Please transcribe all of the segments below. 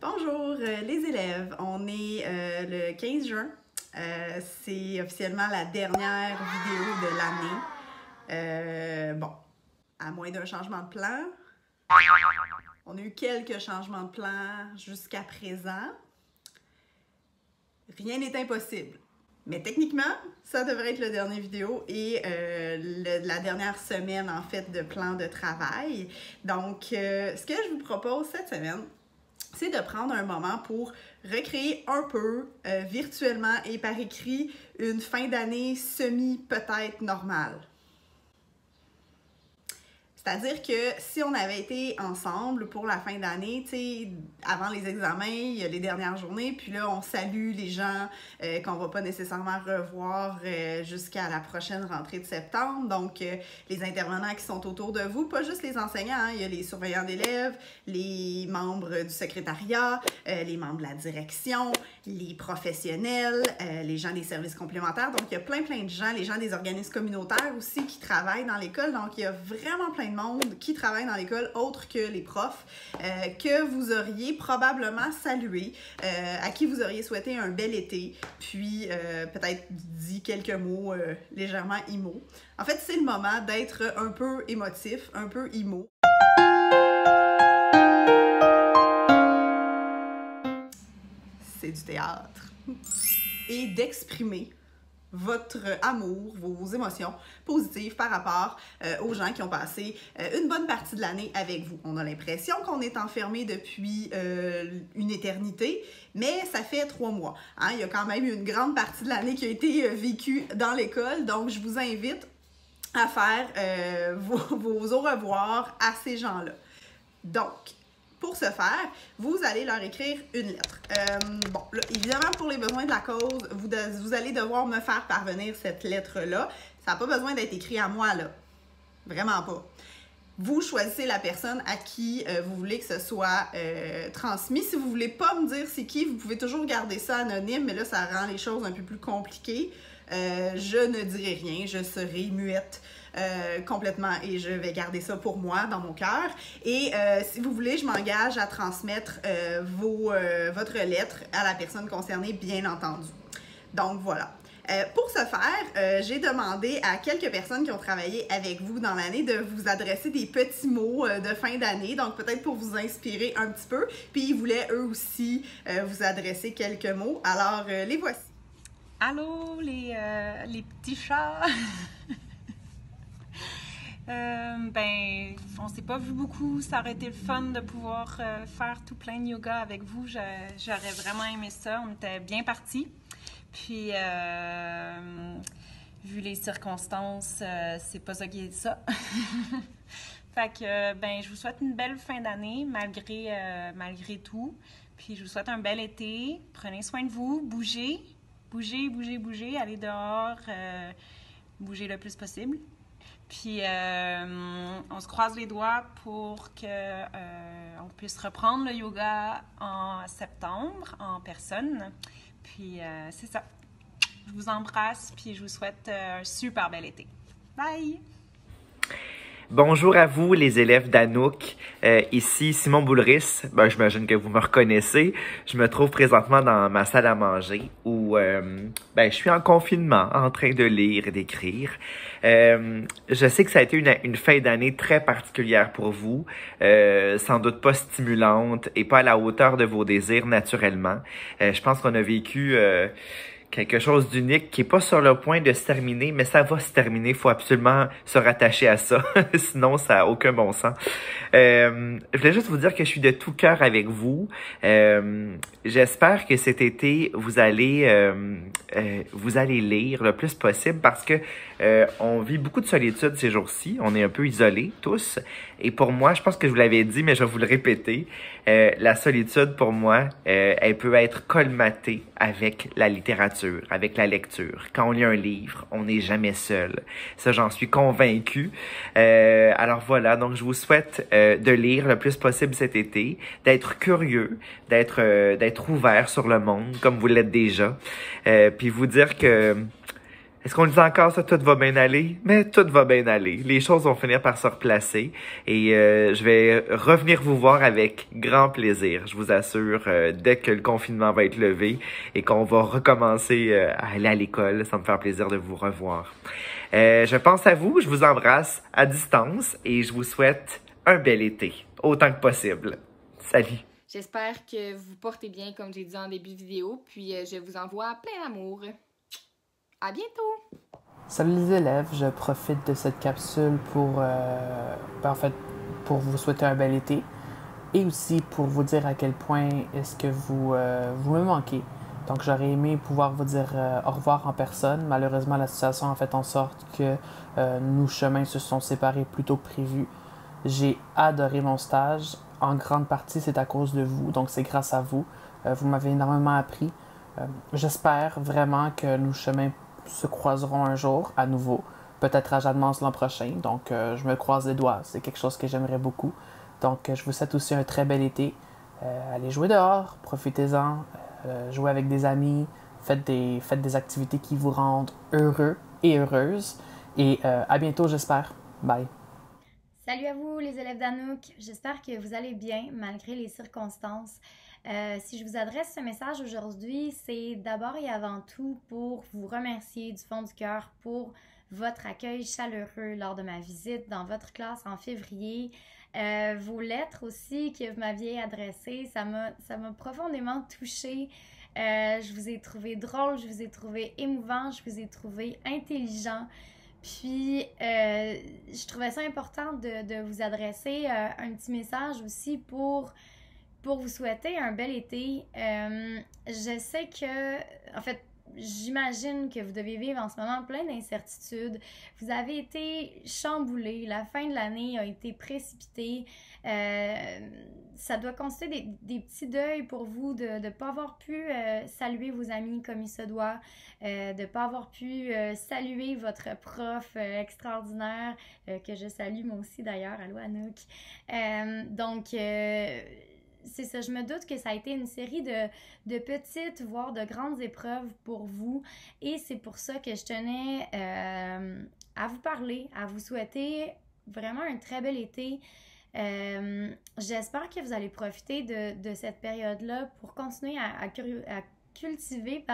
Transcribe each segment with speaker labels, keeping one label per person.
Speaker 1: Bonjour les élèves, on est le 15 juin, c'est officiellement la dernière vidéo de l'année. Bon, à moins d'un changement de plan, on a eu quelques changements de plan jusqu'à présent. Rien n'est impossible. Mais techniquement, ça devrait être la dernière vidéo et la dernière semaine en fait de plan de travail. Donc, ce que je vous propose cette semaine, c'est de prendre un moment pour recréer un peu virtuellement et par écrit une fin d'année peut-être normale. C'est-à-dire que si on avait été ensemble pour la fin d'année, tu sais, avant les examens, il y a les dernières journées, puis là, on salue les gens qu'on va pas nécessairement revoir jusqu'à la prochaine rentrée de septembre. Donc, les intervenants qui sont autour de vous, pas juste les enseignants, hein, il y a les surveillants d'élèves, les membres du secrétariat, les membres de la direction, les professionnels, les gens des services complémentaires. Donc, il y a plein de gens, les gens des organismes communautaires aussi qui travaillent dans l'école. Donc, il y a vraiment plein de monde qui travaille dans l'école, autre que les profs, que vous auriez probablement salué, à qui vous auriez souhaité un bel été, puis peut-être dit quelques mots légèrement emo. En fait, c'est le moment d'être un peu émotif, un peu emo. C'est du théâtre. Et d'exprimer votre amour, vos émotions positives par rapport aux gens qui ont passé une bonne partie de l'année avec vous. On a l'impression qu'on est enfermé depuis une éternité, mais ça fait 3 mois. Hein? Il y a quand même une grande partie de l'année qui a été vécue dans l'école, donc je vous invite à faire vos au revoir à ces gens-là. Donc, pour ce faire, vous allez leur écrire une lettre. Bon, là, évidemment, pour les besoins de la cause, vous allez devoir me faire parvenir cette lettre-là. Ça n'a pas besoin d'être écrit à moi, là. Vraiment pas. Vous choisissez la personne à qui vous voulez que ce soit transmis. Si vous ne voulez pas me dire c'est qui, vous pouvez toujours garder ça anonyme, mais là, ça rend les choses un peu plus compliquées. Je ne dirai rien, je serai muette complètement et je vais garder ça pour moi dans mon cœur. Et si vous voulez, je m'engage à transmettre votre lettre à la personne concernée, bien entendu. Donc voilà. Pour ce faire, j'ai demandé à quelques personnes qui ont travaillé avec vous dans l'année de vous adresser des petits mots de fin d'année, donc peut-être pour vous inspirer un petit peu. Puis ils voulaient eux aussi vous adresser quelques mots. Alors, les voici.
Speaker 2: Allô, les petits chats! On s'est pas vu beaucoup. Ça aurait été le fun de pouvoir faire tout plein de yoga avec vous. J'aurais vraiment aimé ça. On était bien partis. Puis, vu les circonstances, c'est pas ça qui est ça. Fait que, je vous souhaite une belle fin d'année malgré tout. Puis, je vous souhaite un bel été. Prenez soin de vous. Bougez. Bougez, allez dehors, bougez le plus possible. Puis, on se croise les doigts pour qu'on puisse reprendre le yoga en septembre, en personne. Puis, c'est ça. Je vous embrasse, puis je vous souhaite un super bel été. Bye!
Speaker 3: Bonjour à vous, les élèves d'Anouk. Ici, Simon Boulris. J'imagine que vous me reconnaissez. Je me trouve présentement dans ma salle à manger où je suis en confinement, en train de lire et d'écrire. Je sais que ça a été une fin d'année très particulière pour vous, sans doute pas stimulante et pas à la hauteur de vos désirs naturellement. Je pense qu'on a vécu quelque chose d'unique qui est pas sur le point de se terminer, mais ça va se terminer. Il faut absolument se rattacher à ça. Sinon, ça n'a aucun bon sens. Je voulais juste vous dire que je suis de tout cœur avec vous. J'espère que cet été, vous allez lire le plus possible parce que on vit beaucoup de solitude ces jours-ci. On est un peu isolés tous. Et pour moi, je pense que je vous l'avais dit, mais je vais vous le répéter. La solitude, pour moi, elle peut être colmatée avec la littérature, avec la lecture. Quand on lit un livre, on n'est jamais seul. Ça, j'en suis convaincue. Alors voilà, donc je vous souhaite de lire le plus possible cet été, d'être curieux, d'être ouvert sur le monde, comme vous l'êtes déjà. Puis vous dire que Est-ce qu'on dit encore ça, tout va bien aller? Mais tout va bien aller. Les choses vont finir par se replacer et je vais revenir vous voir avec grand plaisir. Je vous assure, dès que le confinement va être levé et qu'on va recommencer à aller à l'école, ça me fait plaisir de vous revoir. Je pense à vous, je vous embrasse à distance et je vous souhaite un bel été, autant que possible. Salut!
Speaker 4: J'espère que vous portez bien, comme j'ai dit en début de vidéo, puis je vous envoie plein d'amour. À bientôt!
Speaker 5: Salut les élèves, je profite de cette capsule pour vous souhaiter un bel été et aussi pour vous dire à quel point est-ce que vous me manquez. Donc j'aurais aimé pouvoir vous dire au revoir en personne. Malheureusement, la situation a fait en sorte que nos chemins se sont séparés plus tôt que prévu. J'ai adoré mon stage. En grande partie, c'est à cause de vous, donc c'est grâce à vous. Vous m'avez énormément appris. J'espère vraiment que nos chemins se croiseront un jour à nouveau, peut-être à Jeanne-Mance l'an prochain. Donc, je me croise les doigts. C'est quelque chose que j'aimerais beaucoup. Donc, je vous souhaite aussi un très bel été. Allez jouer dehors, profitez-en, jouez avec des amis, faites des activités qui vous rendent heureux et heureuses. Et à bientôt, j'espère. Bye.
Speaker 6: Salut à vous les élèves d'Anouk, j'espère que vous allez bien malgré les circonstances. Si je vous adresse ce message aujourd'hui, c'est d'abord et avant tout pour vous remercier du fond du cœur pour votre accueil chaleureux lors de ma visite dans votre classe en février. Vos lettres aussi que vous m'aviez adressées, ça m'a profondément touchée. Je vous ai trouvé drôle, je vous ai trouvé émouvant, je vous ai trouvé intelligent. Puis, je trouvais ça important de vous adresser un petit message aussi pour vous souhaiter un bel été. Je sais que, en fait, j'imagine que vous devez vivre en ce moment plein d'incertitudes. Vous avez été chamboulés. La fin de l'année a été précipitée. Ça doit constituer des petits deuils pour vous de ne pas avoir pu saluer vos amis comme il se doit, de ne pas avoir pu saluer votre prof extraordinaire, que je salue moi aussi d'ailleurs. Allô Anouk. Donc, c'est ça, je me doute que ça a été une série de petites, voire de grandes épreuves pour vous. Et c'est pour ça que je tenais à vous parler, à vous souhaiter vraiment un très bel été. J'espère que vous allez profiter de cette période-là pour continuer à cultiver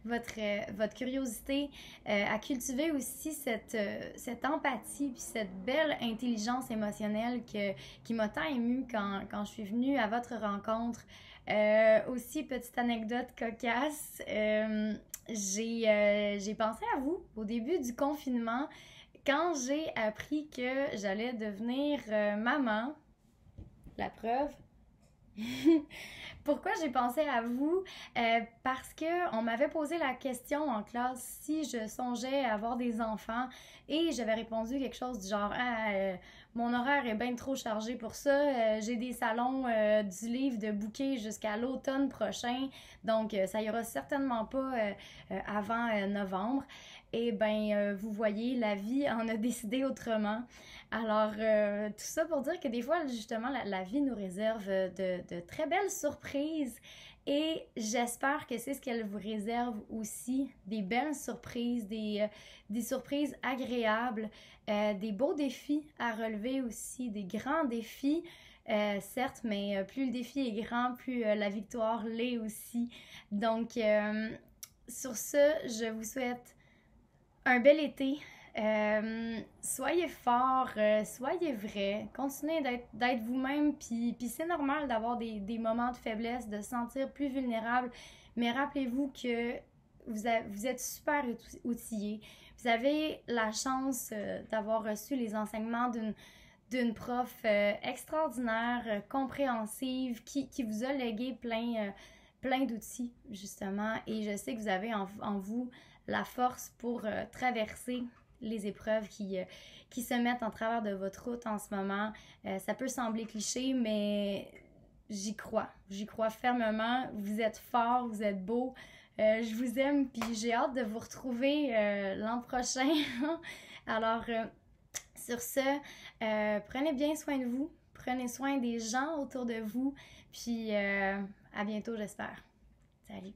Speaker 6: votre curiosité, à cultiver aussi cette empathie puis cette belle intelligence émotionnelle qui m'a tant émue quand je suis venue à votre rencontre. Aussi, petite anecdote cocasse, j'ai pensé à vous au début du confinement quand j'ai appris que j'allais devenir maman. La preuve. Pourquoi j'ai pensé à vous? Parce qu'on m'avait posé la question en classe si je songeais à avoir des enfants et j'avais répondu quelque chose du genre mon horaire est bien trop chargé pour ça, j'ai des salons du livre de bouquet jusqu'à l'automne prochain, donc ça y aura certainement pas avant novembre. Et bien, vous voyez, la vie en a décidé autrement. Alors, tout ça pour dire que des fois, justement, la vie nous réserve de très belles surprises. Et j'espère que c'est ce qu'elle vous réserve aussi, des belles surprises, des surprises agréables, des beaux défis à relever aussi, des grands défis. Certes, mais plus le défi est grand, plus la victoire l'est aussi. Donc, sur ce, je vous souhaite un bel été. Soyez forts, soyez vrais, continuez d'être vous-même, puis c'est normal d'avoir des moments de faiblesse, de se sentir plus vulnérable, mais rappelez-vous que vous êtes super outillés. Vous avez la chance d'avoir reçu les enseignements d'une prof extraordinaire, compréhensive, qui vous a légué plein d'outils, justement, et je sais que vous avez en vous la force pour traverser les épreuves qui se mettent en travers de votre route en ce moment. Ça peut sembler cliché, mais j'y crois fermement. Vous êtes forts, vous êtes beaux. Je vous aime, puis j'ai hâte de vous retrouver l'an prochain. Alors, sur ce, prenez bien soin de vous, prenez soin des gens autour de vous, puis à bientôt, j'espère. Salut!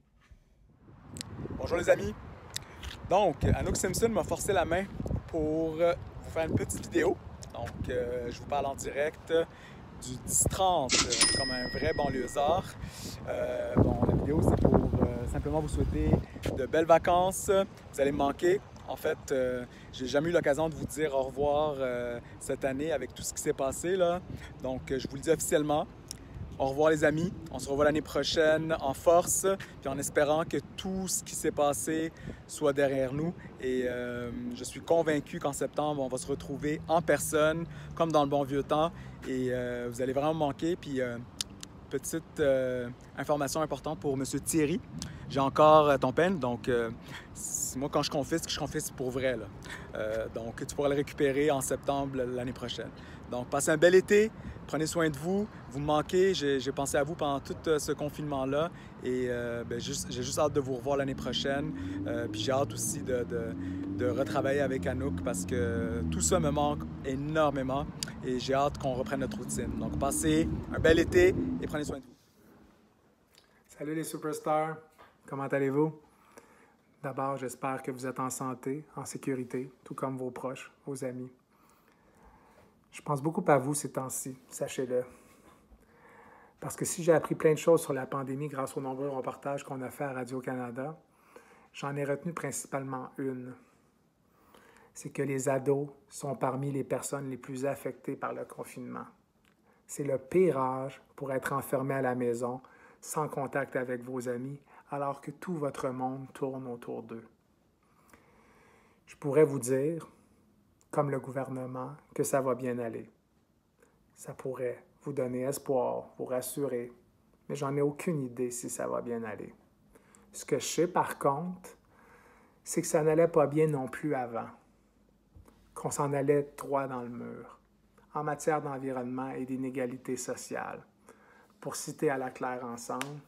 Speaker 7: Bonjour les amis! Donc, Anouk Simpson m'a forcé la main pour vous faire une petite vidéo. Donc, je vous parle en direct du 10-30 comme un vrai banlieusard. La vidéo, c'est pour simplement vous souhaiter de belles vacances. Vous allez me manquer. En fait, j'ai jamais eu l'occasion de vous dire au revoir cette année avec tout ce qui s'est passé, là. Donc, je vous le dis officiellement. Au revoir les amis, on se revoit l'année prochaine en force, puis en espérant que tout ce qui s'est passé soit derrière nous. Et je suis convaincu qu'en septembre, on va se retrouver en personne, comme dans le bon vieux temps. Et vous allez vraiment me manquer. Puis petite information importante pour M. Thierry. J'ai encore ton pen, donc moi quand je confisque pour vrai, là. Donc tu pourras le récupérer en septembre l'année prochaine. Donc passez un bel été, prenez soin de vous, vous me manquez, j'ai pensé à vous pendant tout ce confinement-là et j'ai juste hâte de vous revoir l'année prochaine. Puis j'ai hâte aussi de retravailler avec Anouk parce que tout ça me manque énormément et j'ai hâte qu'on reprenne notre routine. Donc passez un bel été et prenez soin de vous.
Speaker 8: Salut les superstars, comment allez-vous? D'abord, j'espère que vous êtes en santé, en sécurité, tout comme vos proches, vos amis. Je pense beaucoup à vous ces temps-ci, sachez-le. Parce que si j'ai appris plein de choses sur la pandémie grâce aux nombreux reportages qu'on a fait à Radio-Canada, j'en ai retenu principalement une. C'est que les ados sont parmi les personnes les plus affectées par le confinement. C'est le pire âge pour être enfermé à la maison, sans contact avec vos amis, alors que tout votre monde tourne autour d'eux. Je pourrais vous dire, comme le gouvernement, que ça va bien aller. Ça pourrait vous donner espoir, vous rassurer, mais j'en ai aucune idée si ça va bien aller. Ce que je sais par contre, c'est que ça n'allait pas bien non plus avant, qu'on s'en allait droit dans le mur, en matière d'environnement et d'inégalité sociale. Pour citer à la claire ensemble,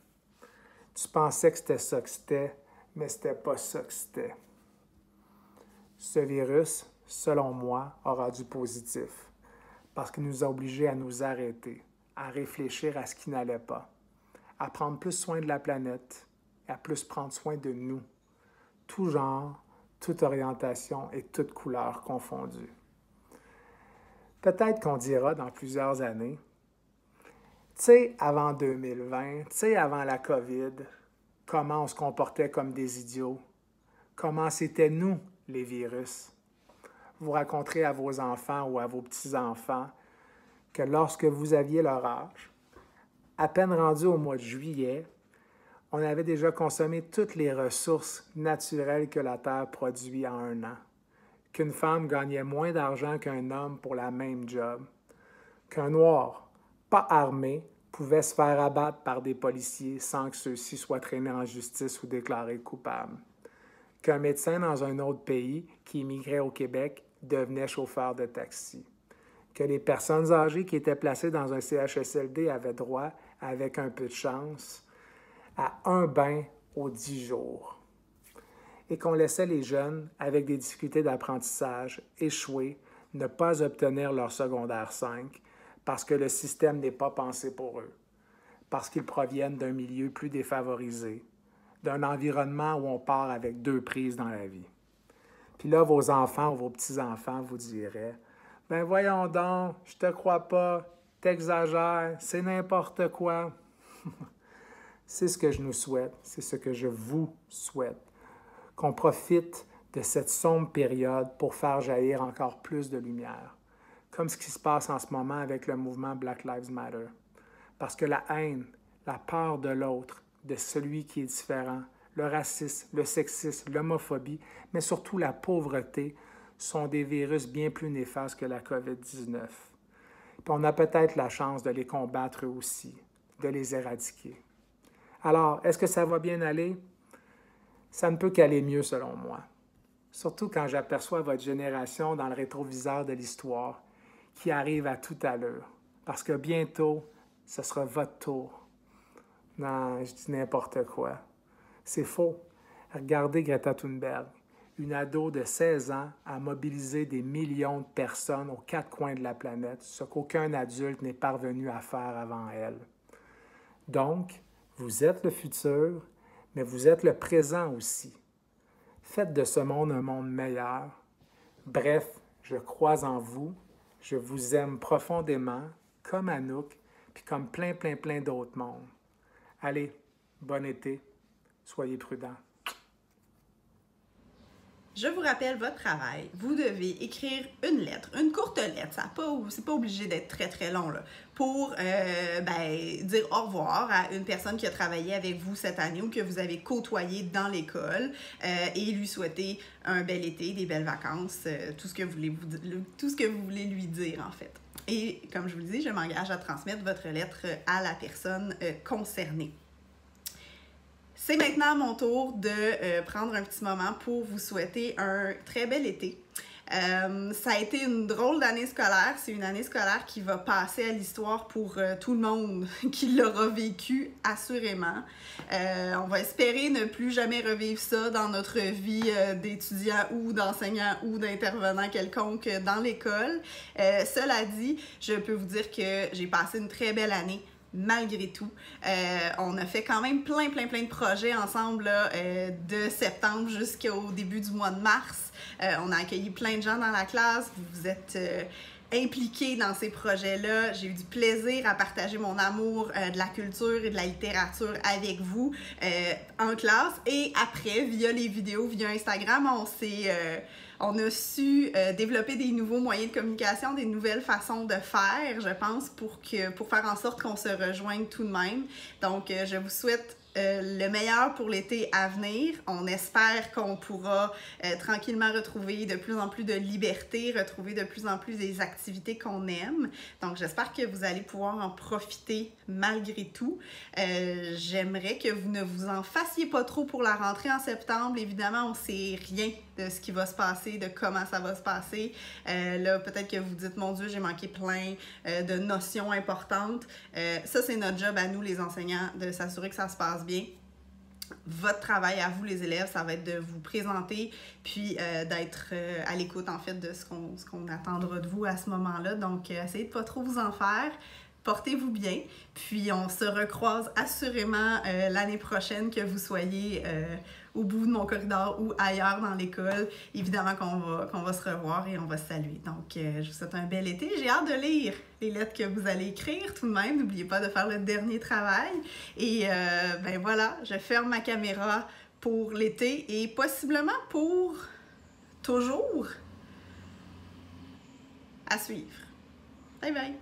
Speaker 8: tu pensais que c'était ça que c'était, mais c'était pas ça que c'était. Ce virus, selon moi, aura du positif, parce qu'il nous a obligés à nous arrêter, à réfléchir à ce qui n'allait pas, à prendre plus soin de la planète et à plus prendre soin de nous, tout genre, toute orientation et toute couleur confondues. Peut-être qu'on dira dans plusieurs années, tu sais, avant 2020, tu sais, avant la COVID, comment on se comportait comme des idiots, comment c'était nous, les virus. Vous raconterez à vos enfants ou à vos petits-enfants que lorsque vous aviez leur âge, à peine rendu au mois de juillet, on avait déjà consommé toutes les ressources naturelles que la Terre produit en un an, qu'une femme gagnait moins d'argent qu'un homme pour la même job, qu'un noir, pas armé, pouvait se faire abattre par des policiers sans que ceux-ci soient traînés en justice ou déclarés coupables, qu'un médecin dans un autre pays qui immigrait au Québec devenait chauffeur de taxi, que les personnes âgées qui étaient placées dans un CHSLD avaient droit, avec un peu de chance, à un bain aux 10 jours, et qu'on laissait les jeunes, avec des difficultés d'apprentissage, échouer, ne pas obtenir leur secondaire 5 parce que le système n'est pas pensé pour eux, parce qu'ils proviennent d'un milieu plus défavorisé, d'un environnement où on part avec 2 prises dans la vie. Puis là, vos enfants ou vos petits-enfants vous diraient « Ben voyons donc, je te crois pas, t'exagères, c'est n'importe quoi. » C'est ce que je nous souhaite, c'est ce que je vous souhaite, qu'on profite de cette sombre période pour faire jaillir encore plus de lumière, comme ce qui se passe en ce moment avec le mouvement Black Lives Matter. Parce que la haine, la peur de l'autre, de celui qui est différent, le racisme, le sexisme, l'homophobie, mais surtout la pauvreté, sont des virus bien plus néfastes que la COVID-19. Puis on a peut-être la chance de les combattre eux aussi, de les éradiquer. Alors, est-ce que ça va bien aller? Ça ne peut qu'aller mieux selon moi. Surtout quand j'aperçois votre génération dans le rétroviseur de l'histoire qui arrive à toute allure. Parce que bientôt, ce sera votre tour. Non, je dis n'importe quoi. C'est faux. Regardez Greta Thunberg, une ado de 16 ans a mobilisé des millions de personnes aux 4 coins de la planète, ce qu'aucun adulte n'est parvenu à faire avant elle. Donc, vous êtes le futur, mais vous êtes le présent aussi. Faites de ce monde un monde meilleur. Bref, je crois en vous. Je vous aime profondément, comme Anouk, puis comme plein d'autres mondes. Allez, bon été. Soyez prudents.
Speaker 1: Je vous rappelle votre travail. Vous devez écrire une lettre, une courte lettre. C'est pas obligé d'être très long là, pour dire au revoir à une personne qui a travaillé avec vous cette année ou que vous avez côtoyé dans l'école et lui souhaiter un bel été, des belles vacances, tout ce que vous voulez lui dire en fait. Et comme je vous le dis, je m'engage à transmettre votre lettre à la personne concernée. C'est maintenant mon tour de prendre un petit moment pour vous souhaiter un très bel été. Ça a été une drôle d'année scolaire. C'est une année scolaire qui va passer à l'histoire pour tout le monde qui l'aura vécu, assurément. On va espérer ne plus jamais revivre ça dans notre vie d'étudiant ou d'enseignant ou d'intervenant quelconque dans l'école. Cela dit, je peux vous dire que j'ai passé une très belle année. Malgré tout, on a fait quand même plein de projets ensemble là, de septembre jusqu'au début du mois de mars. On a accueilli plein de gens dans la classe. Vous êtes impliqués dans ces projets-là. J'ai eu du plaisir à partager mon amour de la culture et de la littérature avec vous en classe. Et après, via les vidéos, via Instagram, on a su développer des nouveaux moyens de communication, des nouvelles façons de faire, je pense, pour faire en sorte qu'on se rejoigne tout de même. Donc, je vous souhaite le meilleur pour l'été à venir. On espère qu'on pourra tranquillement retrouver de plus en plus de liberté, retrouver de plus en plus des activités qu'on aime. Donc, j'espère que vous allez pouvoir en profiter malgré tout. J'aimerais que vous ne vous en fassiez pas trop pour la rentrée en septembre. Évidemment, on ne sait rien de ce qui va se passer, de comment ça va se passer. Là, peut-être que vous dites, mon Dieu, j'ai manqué plein de notions importantes. Ça, c'est notre job à nous, les enseignants, de s'assurer que ça se passe bien. Votre travail à vous, les élèves, ça va être de vous présenter, puis d'être à l'écoute, en fait, de ce qu'on attendra de vous à ce moment-là. Donc, essayez de ne pas trop vous en faire. Portez-vous bien, puis on se recroise assurément l'année prochaine, que vous soyez au bout de mon corridor ou ailleurs dans l'école. Évidemment qu'on va se revoir et on va se saluer. Donc, je vous souhaite un bel été. J'ai hâte de lire les lettres que vous allez écrire tout de même. N'oubliez pas de faire le dernier travail. Et ben voilà, je ferme ma caméra pour l'été et possiblement pour toujours. À suivre. Bye bye!